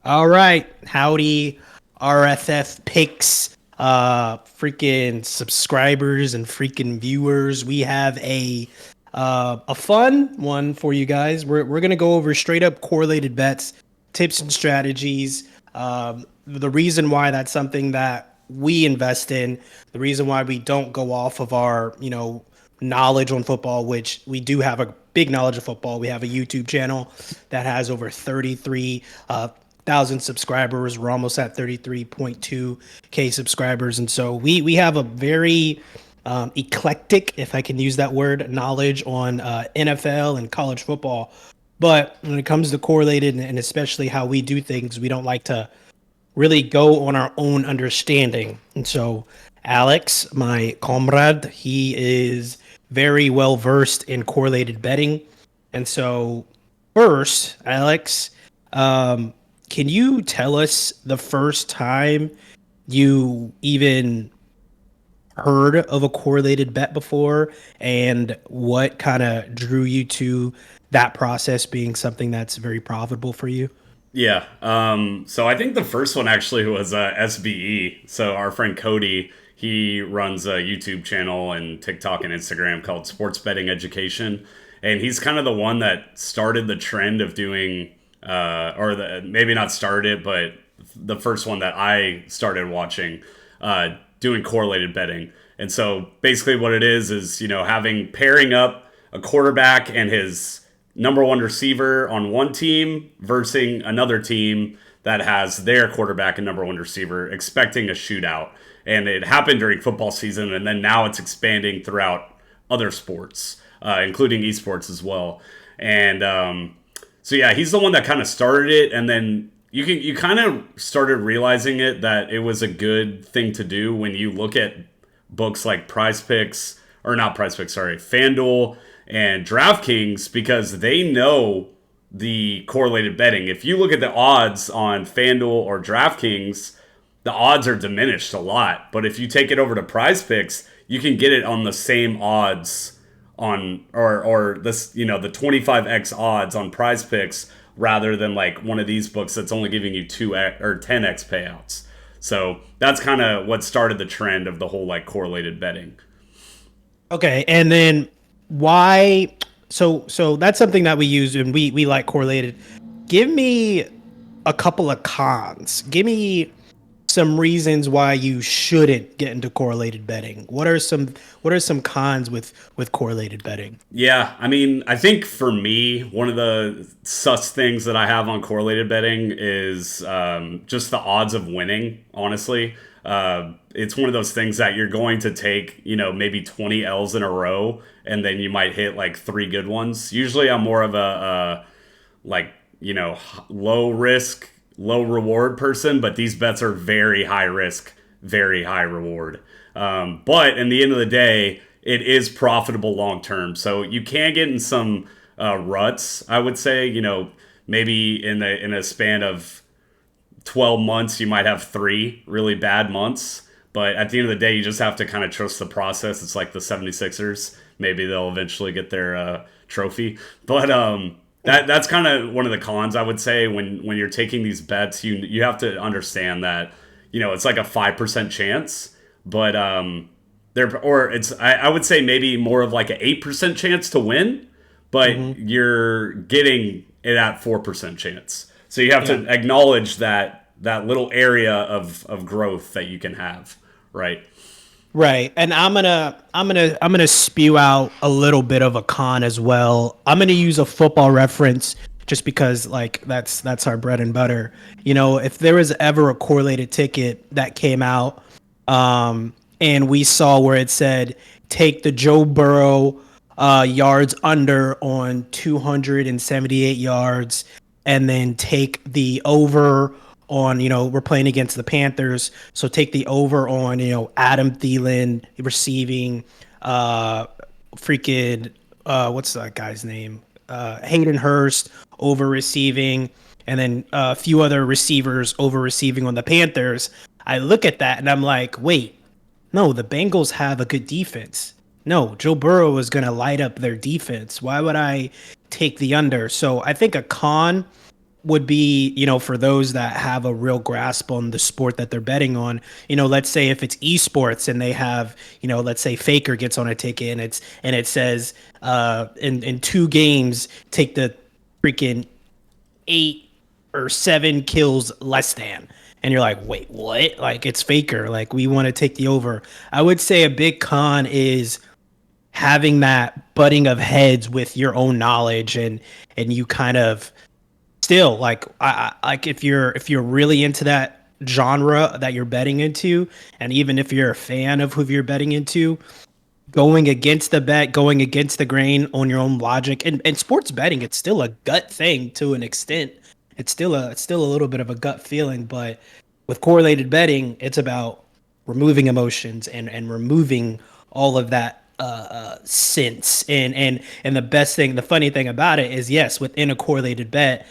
All right, howdy, RFF picks, freaking subscribers and freaking viewers. We have a fun one for you guys. We're gonna go over straight up correlated bets, tips and strategies. The reason why that's something that we invest in, the reason why we don't go off of our knowledge on football, which we do have a big knowledge of football. We have a YouTube channel that has over 33 thousand subscribers. We're almost at 33.2K subscribers, and so we have a very eclectic, if I can use that word, knowledge on NFL and college football. But when it comes to correlated and especially how we do things, we don't like to really go on our own understanding. And so Alex, my comrade, he is very well versed in correlated betting. And so first, Alex, can you tell us the first time you even heard of a correlated bet before and what kind of drew you to that process being something that's very profitable for you? Yeah. So I think the first one actually was SBE. So our friend Cody, he runs a YouTube channel and TikTok and Instagram called Sports Betting Education, and he's kind of the one that started the trend of doing, maybe not started, but the first one that I started watching, doing correlated betting. And so basically, what it is having pairing up a quarterback and his number one receiver on one team versus another team that has their quarterback and number one receiver, expecting a shootout. And it happened during football season, and then now it's expanding throughout other sports, including esports as well. And so yeah, he's the one that kind of started it, and then you kind of started realizing that it was a good thing to do when you look at books like PrizePicks, or not PrizePicks, sorry, FanDuel and DraftKings, because they know the correlated betting. If you look at the odds on FanDuel or DraftKings, the odds are diminished a lot. But if you take it over to PrizePicks, you can get it on the same odds on or this the 25x odds on PrizePicks rather than like one of these books that's only giving you 2x or 10x payouts. So that's kind of what started the trend of the whole like correlated betting. Okay, and then why? So that's something that we use and we like correlated. Give me a couple of cons. Give me some reasons why you shouldn't get into correlated betting. What are some cons with correlated betting? Yeah, I mean, I think for me, one of the sus things that I have on correlated betting is just the odds of winning, honestly. It's one of those things that you're going to take, maybe 20 L's in a row, and then you might hit like three good ones. Usually I'm more of a like, low risk, low reward person, but these bets are very high risk, very high reward. But in the end of the day, it is profitable long term. So you can get in some ruts, I would say. Maybe in a span of 12 months, you might have three really bad months. But at the end of the day, you just have to kind of trust the process. It's like the 76ers. Maybe they'll eventually get their trophy. But that's kind of one of the cons, I would say, when you're taking these bets. You have to understand that it's like a 5% chance, but I would say maybe more of like an 8% chance to win, but you're getting it at 4% chance. So you have to acknowledge that little area of growth that you can have, right? Right. And I'm gonna spew out a little bit of a con as well. I'm gonna use a football reference just because like that's our bread and butter. If there was ever a correlated ticket that came out, and we saw where it said take the Joe Burrow yards under on 278 yards, and then take the over on, we're playing against the Panthers, so take the over on, Adam Thielen receiving, freaking, what's that guy's name? Hayden Hurst over receiving, and then a few other receivers over receiving on the Panthers. I look at that and I'm like, wait, no, the Bengals have a good defense. No, Joe Burrow is going to light up their defense. Why would I take the under? So I think a con would be, for those that have a real grasp on the sport that they're betting on, let's say if it's esports and they have, let's say Faker gets on a ticket and it says in 2 games take the freaking 8 or 7 kills less than. And you're like, wait, what? Like it's Faker. Like we want to take the over. I would say a big con is having that butting of heads with your own knowledge and you kind of still like like if you're really into that genre that you're betting into, and even if you're a fan of who you're betting into, going against the bet, going against the grain on your own logic, and sports betting, it's still a gut thing to an extent. It's still a little bit of a gut feeling, but with correlated betting, it's about removing emotions and removing all of that sense. And the best thing, the funny thing about it is, yes, within a correlated bet,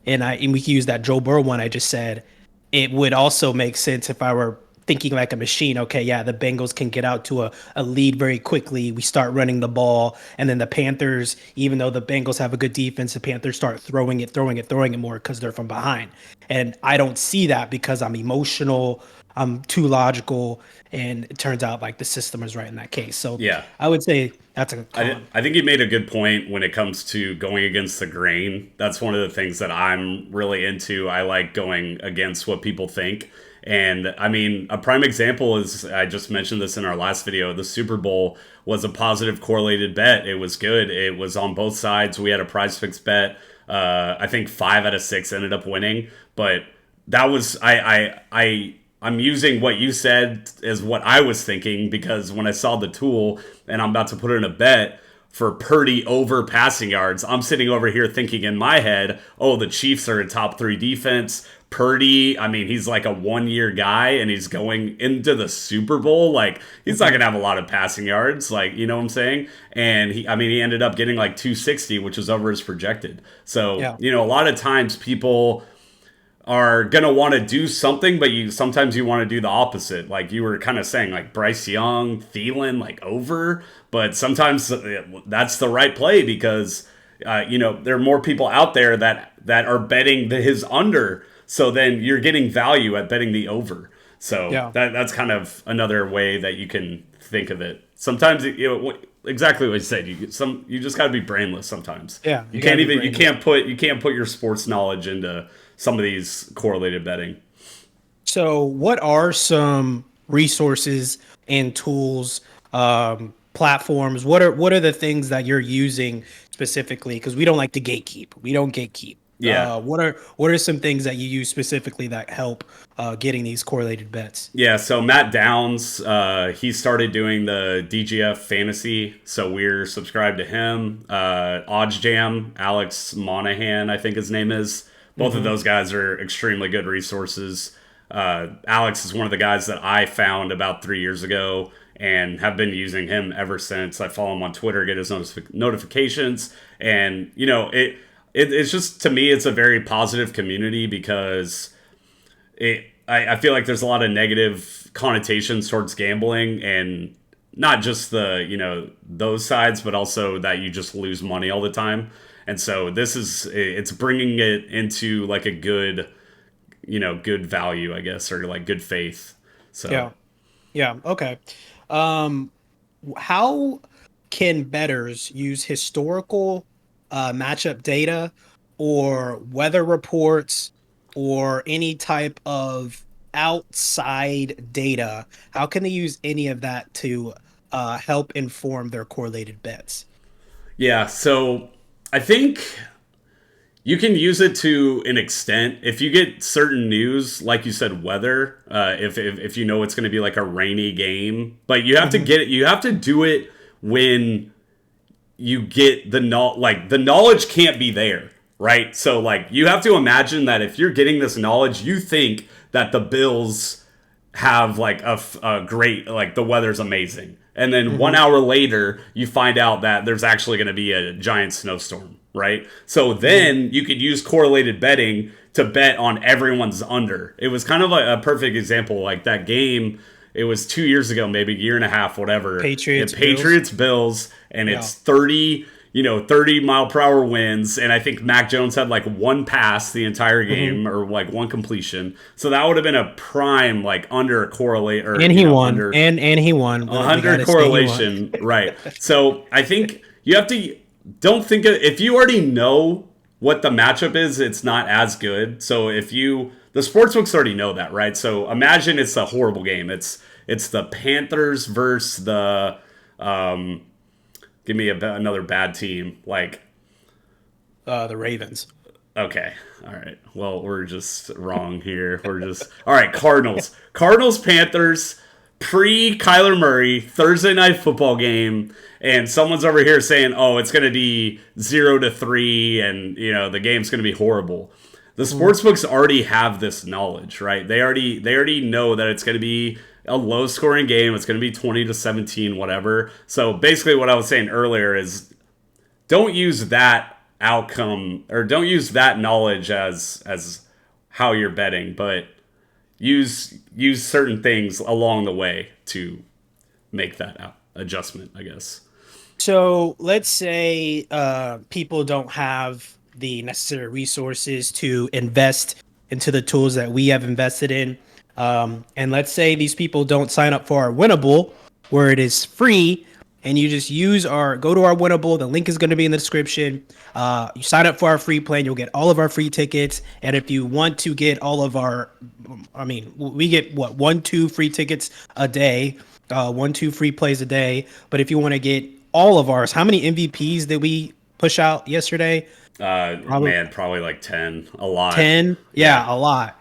and we can use that Joe Burrow one I just said. It would also make sense if I were thinking like a machine. Okay, yeah, the Bengals can get out to a lead very quickly. We start running the ball, and then the Panthers, even though the Bengals have a good defense, the Panthers start throwing it more because they're from behind. And I don't see that because I'm emotional, I'm too logical, and it turns out like the system is right in that case. So Yeah. I would say that's a con. I think you made a good point when it comes to going against the grain. That's one of the things that I'm really into. I like going against what people think. And I mean, a prime example is I just mentioned this in our last video. The Super Bowl was a positive correlated bet. It was good. It was on both sides. We had a PrizePicks bet. I think 5 out of 6 ended up winning, but that was I'm using what you said as what I was thinking because when I saw the tool and I'm about to put in a bet for Purdy over passing yards, I'm sitting over here thinking in my head, oh, the Chiefs are a top 3 defense. Purdy, I mean, he's like a 1-year guy and he's going into the Super Bowl. Like, he's not going to have a lot of passing yards. Like, you know what I'm saying? And he ended up getting like 260, which was over his projected. So, Yeah. a lot of times people are gonna want to do something, but sometimes you want to do the opposite. Like you were kind of saying, like Bryce Young, Thielen, like over. But sometimes that's the right play because there are more people out there that are betting his under. So then you're getting value at betting the over. So Yeah. that's kind of another way that you can think of it. Sometimes exactly what you said. You just got to be brainless. Sometimes Yeah. you gotta can't be even brainless. you can't put your sports knowledge into some of these correlated betting. So, what are some resources and tools, platforms? What are the things that you're using specifically? Because we don't like to gatekeep. We don't gatekeep. Yeah. What are some things that you use specifically that help getting these correlated bets? Yeah, so Matt Downs, he started doing the DGF fantasy, so we're subscribed to him. Odds Jam, Alex Monahan, I think his name is. Both of those guys are extremely good resources. Alex is one of the guys that I found about 3 years ago and have been using him ever since. I follow him on Twitter, get his notifications, and it's just to me, it's a very positive community because I feel like there's a lot of negative connotations towards gambling and not just those sides, but also that you just lose money all the time. And so it's bringing it into like a good value, I guess, or like good faith. So Yeah. Yeah. Okay. Um, how can bettors use historical matchup data or weather reports or any type of outside data? How can they use any of that to help inform their correlated bets? yeah, so I think you can use it to an extent if you get certain news, like you said, weather. If you know it's going to be like a rainy game, but you have to Hmm. get it. You have to do it when you get the knowledge can't be there, right? So like you have to imagine that if you're getting this knowledge, you think that the Bills have like a great, like the weather's amazing, and then one Hmm. hour later you find out that there's actually going to be a giant snowstorm, right? So Hmm. then you could use correlated betting to bet on everyone's under. It was kind of a perfect example, like that game. It was 2 years ago, maybe a year and a half, whatever. Patriots, Bills. Patriots Bills, and Yeah. it's 30. 30-mile-per-hour winds, and I think Mac Jones had like one pass the entire Mm-hmm. game or like one completion. So that would have been a prime like under correlate or And he won, under and he won. We got under to say he won. correlation, right? So I think you have to don't think of, if you already know what the matchup is, it's not as good. So if you the sportsbooks already know that, right? So imagine it's a horrible game. It's the Panthers versus the give me another bad team like The Ravens. okay. All right. Well, we're just wrong here. We're just all right. Cardinals, Panthers, pre Kyler Murray Thursday night football game, and someone's over here saying, "Oh, it's going to be 0-3, and the game's going to be horrible." The sportsbooks already have this knowledge, right? They already know that it's going to be a low scoring game. It's going to be 20-17, whatever. So basically, what I was saying earlier is don't use that outcome or don't use that knowledge as how you're betting, but use certain things along the way to make that adjustment, I guess. So let's say people don't have the necessary resources to invest into the tools that we have invested in. And let's say these people don't sign up for our Winnable, where it is free, and you just go to our Winnable. The link is going to be in the description. You sign up for our free plan, you'll get all of our free tickets. And if you want to get all of we get what, 1-2 free tickets a day, 1-2 free plays a day. But if you want to get all of ours, how many MVPs did we push out yesterday? Probably like 10, a lot. 10? Yeah, a lot.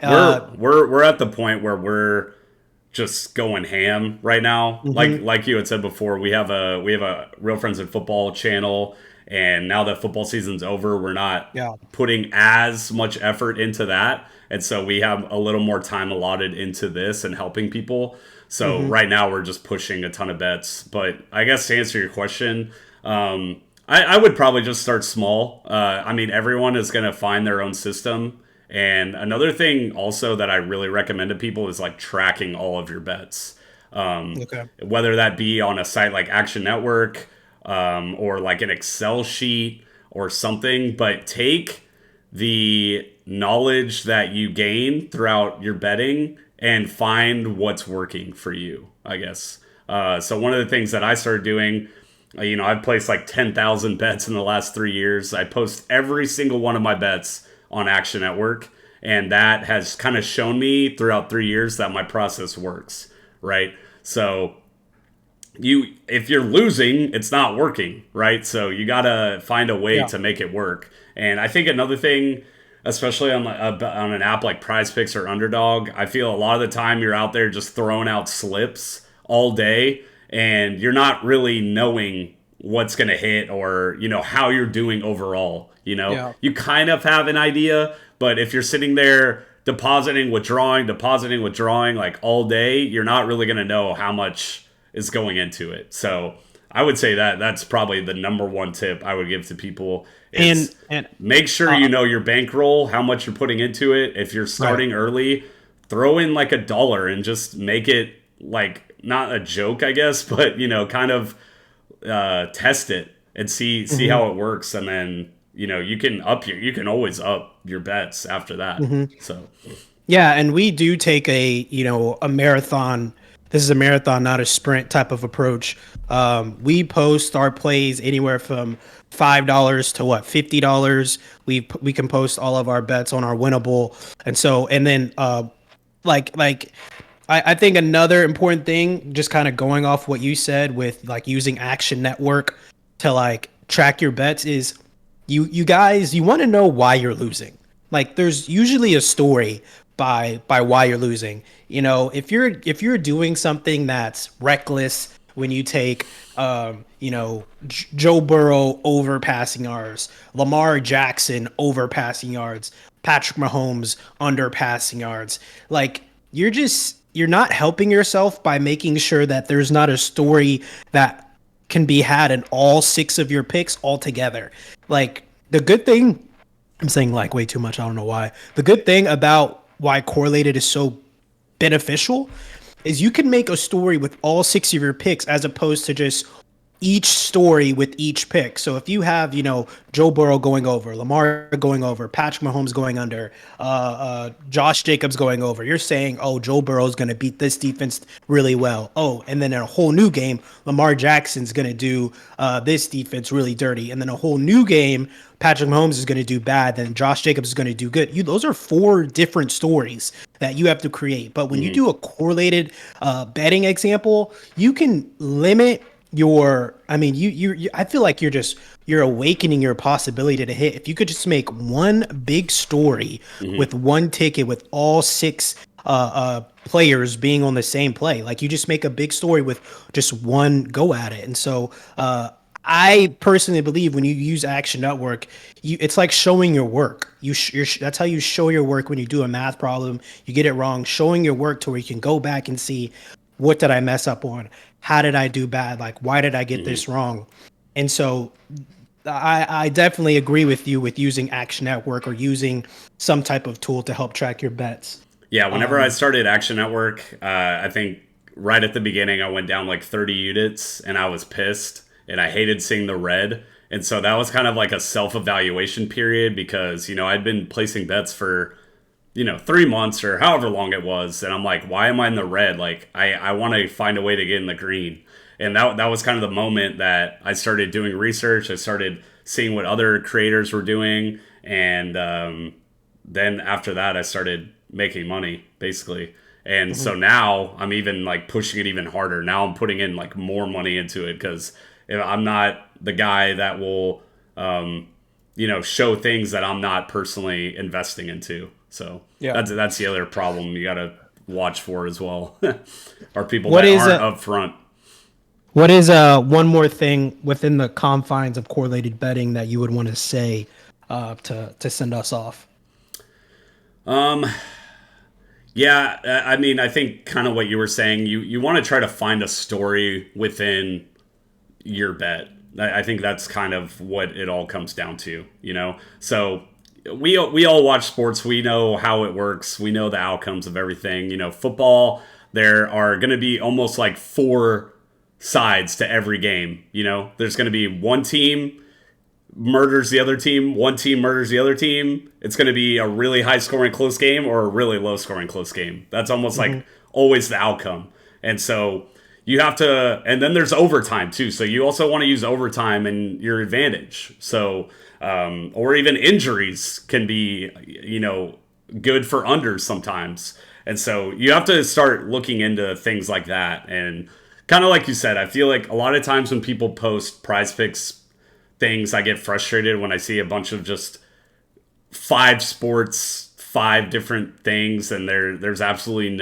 We're at the point where we're just going ham right now. Like you had said before, we have a Real Friends in Football channel, and now that football season's over, we're not putting as much effort into that, and so we have a little more time allotted into this and helping people. So right now we're just pushing a ton of bets. But I guess to answer your question, I would probably just start small. Everyone is going to find their own system. And another thing also that I really recommend to people is like tracking all of your bets. Okay. Whether that be on a site like Action Network or like an Excel sheet or something, but take the knowledge that you gain throughout your betting and find what's working for you, I guess. So one of the things that I started doing, I've placed like 10,000 bets in the last 3 years. I post every single one of my bets on Action Network, and that has kind of shown me throughout 3 years that my process works, right? So if you're losing, it's not working, right? So you got to find a way to make it work. And I think another thing, especially on an app like PrizePicks or Underdog, I feel a lot of the time you're out there just throwing out slips all day, and you're not really knowing what's going to hit or, how you're doing overall. You kind of have an idea, but if you're sitting there depositing, withdrawing like all day, you're not really going to know how much is going into it. So I would say that's probably the number one tip I would give to people is and make sure you know your bankroll, how much you're putting into it. If you're starting early, throw in like $1 and just make it like not a joke, I guess, but kind of test it and see how it works, and then you can always up your bets after that. So yeah, and we do take a marathon. This is a marathon, not a sprint type of approach. We post our plays anywhere from $5 to $50. We can post all of our bets on our Winnable, and then I think another important thing, just kind of going off what you said with like using Action Network to like track your bets, is you guys, you want to know why you're losing. Like there's usually a story by why you're losing. If you're doing something that's reckless, when you take Joe Burrow over passing yards, Lamar Jackson over passing yards, Patrick Mahomes under passing yards, like you're not helping yourself by making sure that there's not a story that can be had in all 6 of your picks altogether. Like the good thing, I'm saying like way too much, I don't know why. The good thing about why Correlated is so beneficial is you can make a story with all 6 of your picks as opposed to just each story with each pick. So if you have, Joe Burrow going over, Lamar going over, Patrick Mahomes going under, Josh Jacobs going over, you're saying, oh, Joe Burrow's going to beat this defense really well. Oh, and then in a whole new game, Lamar Jackson's going to do this defense really dirty. And then a whole new game, Patrick Mahomes is going to do bad. Then Josh Jacobs is going to do good. Those are four different stories that you have to create. But when you do a correlated betting example, you can limit I feel like you're awakening your possibility to hit. If you could just make one big story with one ticket with all six players being on the same play, like you just make a big story with just one go at it. And so I personally believe when you use Action Network, it's like showing your work. That's how you show your work when you do a math problem. You get it wrong, showing your work to where you can go back and see, what did I mess up on? How did I do bad? Like, why did I get this wrong? And so I definitely agree with you with using Action Network or using some type of tool to help track your bets. Yeah, whenever I started Action Network, I think right at the beginning I went down like 30 units and I was pissed and I hated seeing the red. And so that was kind of like a self-evaluation period because, I'd been placing bets for 3 months or however long it was. And I'm like, why am I in the red? Like, I want to find a way to get in the green. And that was kind of the moment that I started doing research. I started seeing what other creators were doing. And then after that, I started making money, basically. And so now I'm even like pushing it even harder. Now I'm putting in like more money into it because I'm not the guy that will, show things that I'm not personally investing into. So that's the other problem you got to watch for as well. Are people that aren't up front. What is one more thing within the confines of correlated betting that you would want to say to send us off? Yeah, I think kind of what you were saying, you want to try to find a story within your bet. I think that's kind of what it all comes down to, So we all watch sports. We know how it works. We know the outcomes of everything. Football, there are going to be almost like four sides to every game. There's going to be one team murders the other team, one team murders the other team. It's going to be a really high scoring close game or a really low scoring close game. That's almost like always the outcome. And so you have to, and then there's overtime too. So you also want to use overtime in your advantage. So, or even injuries can be, good for unders sometimes. And so you have to start looking into things like that. And kind of like you said, I feel like a lot of times when people post PrizePicks things, I get frustrated when I see a bunch of just 5 sports, 5 different things, and there's absolutely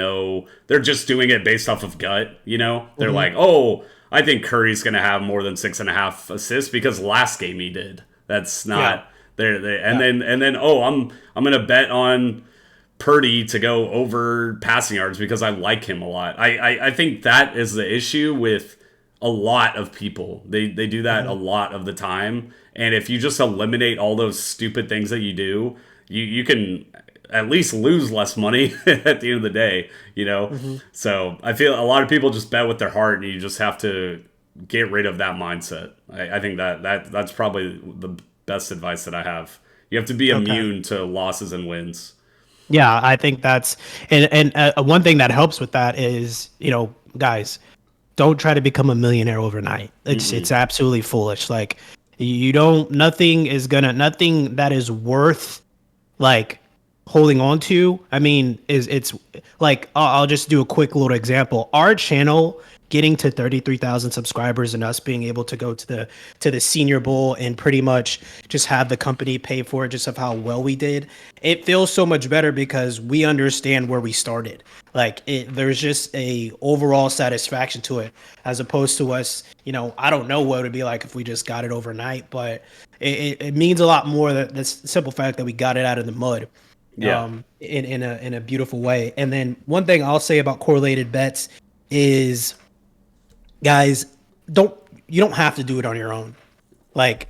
they're just doing it based off of gut, They're like, oh, I think Curry's going to have more than 6.5 assists because last game he did. That's not there. And then I'm going to bet on Purdy to go over passing yards because I like him a lot. I think that is the issue with a lot of people. They do that a lot of the time. And if you just eliminate all those stupid things that you do, you can at least lose less money at the end of the day, So I feel a lot of people just bet with their heart, and you just have to get rid of that mindset. I think that's probably the best advice that I have. You have to be immune to losses and wins. Yeah, I think that's and one thing that helps with that is, guys, don't try to become a millionaire overnight. It's absolutely foolish. Like nothing that is worth like holding on to. I mean, it's like I'll just do a quick little example. Our channel getting to 33,000 subscribers and us being able to go to the Senior Bowl and pretty much just have the company pay for it just of how well we did. It feels so much better because we understand where we started. Like there's just a overall satisfaction to it as opposed to us, I don't know what it would be like if we just got it overnight, but it means a lot more that the simple fact that we got it out of the mud. In a beautiful way. And then one thing I'll say about correlated bets is, guys, you don't have to do it on your own. Like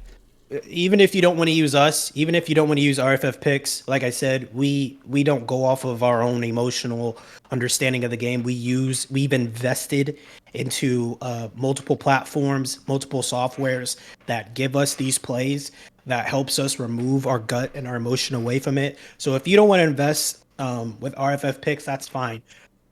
even if you don't want to use us, even if you don't want to use RFF picks, like I said, we don't go off of our own emotional understanding of the game. We've invested into multiple platforms, multiple softwares that give us these plays that helps us remove our gut and our emotion away from it. So if you don't want to invest with RFF picks, that's fine.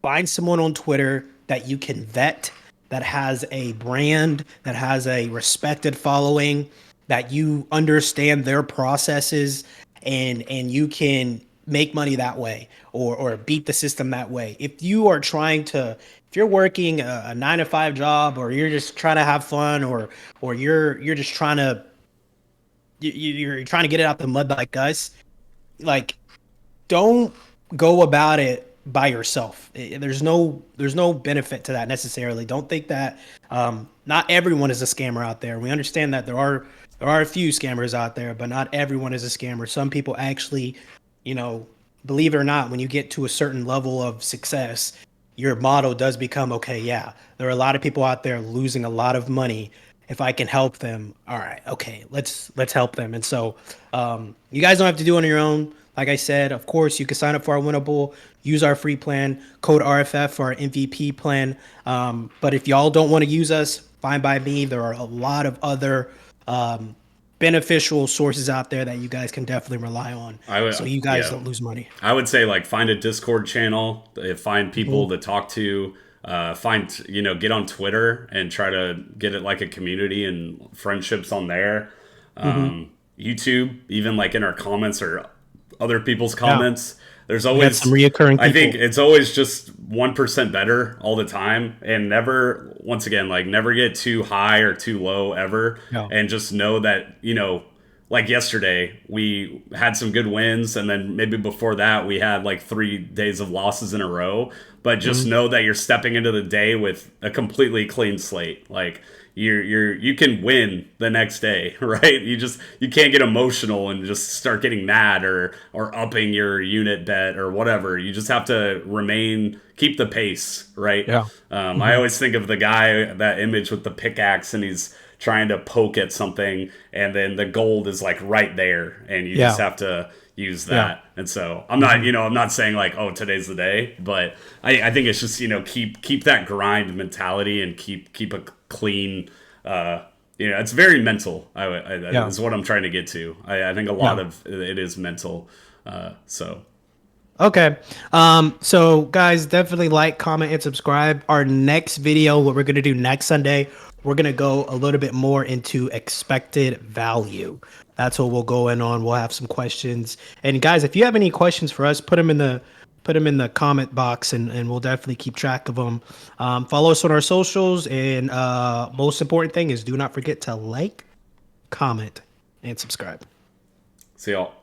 Find someone on Twitter that you can vet, that has a brand, that has a respected following, that you understand their processes, and you can make money that way, or beat the system that way. If you are trying to, if you're working a 9 to 5 job, or you're just trying to have fun, or you're just trying to you're trying to get it out the mud like us, like, don't go about it by yourself. There's no benefit to that necessarily. Don't think that not everyone is a scammer out there. We understand that there are a few scammers out there, but not everyone is a scammer. Some people actually, believe it or not, when you get to a certain level of success, your motto does become, okay, yeah, there are a lot of people out there losing a lot of money. If I can help them, all right, okay, let's help them. And so, you guys don't have to do it on your own. Like I said, of course, you can sign up for our Winnable, use our free plan, code RFF for our MVP plan. But if y'all don't want to use us, fine by me. There are a lot of other um, beneficial sources out there that you guys can definitely rely on, I would, so you guys yeah, don't lose money. I would say like find a Discord channel, find people Mhm. to talk to, find get on Twitter and try to get it like a community and friendships on there. Mhm. YouTube, even like in our comments or other people's Yeah, comments, there's we got some always. reoccurring I think people. it's always just 1% better all the time, and never, once again, like never get too high or too low ever, Yeah. and just know that like yesterday we had some good wins, and then maybe before that we had like 3 days of losses in a row, but just Mhm. know that you're stepping into the day with a completely clean slate. Like you can win the next day, right? You can't get emotional and just start getting mad or upping your unit bet or whatever. You just have to keep the pace, right? Yeah. I Mhm. always think of the guy, that image with the pickaxe, and he's trying to poke at something, and then the gold is like right there, and you just Yeah. have to use Yeah. that. And so I'm not, Mhm. I'm not saying like, oh, today's the day, but I think it's just keep that grind mentality and keep a clean. Uh, it's very mental. Yeah. Is what I'm trying to get to. I think a lot Yeah. of it is mental. So Okay. So guys, definitely like, comment, and subscribe. Our next video, what we're gonna do next Sunday, we're gonna go a little bit more into expected value. That's what we'll go in on. We'll have some questions. And guys, if you have any questions for us, put them in the comment box, and we'll definitely keep track of them. Follow us on our socials, and most important thing is, do not forget to like, comment, and subscribe. see y'all.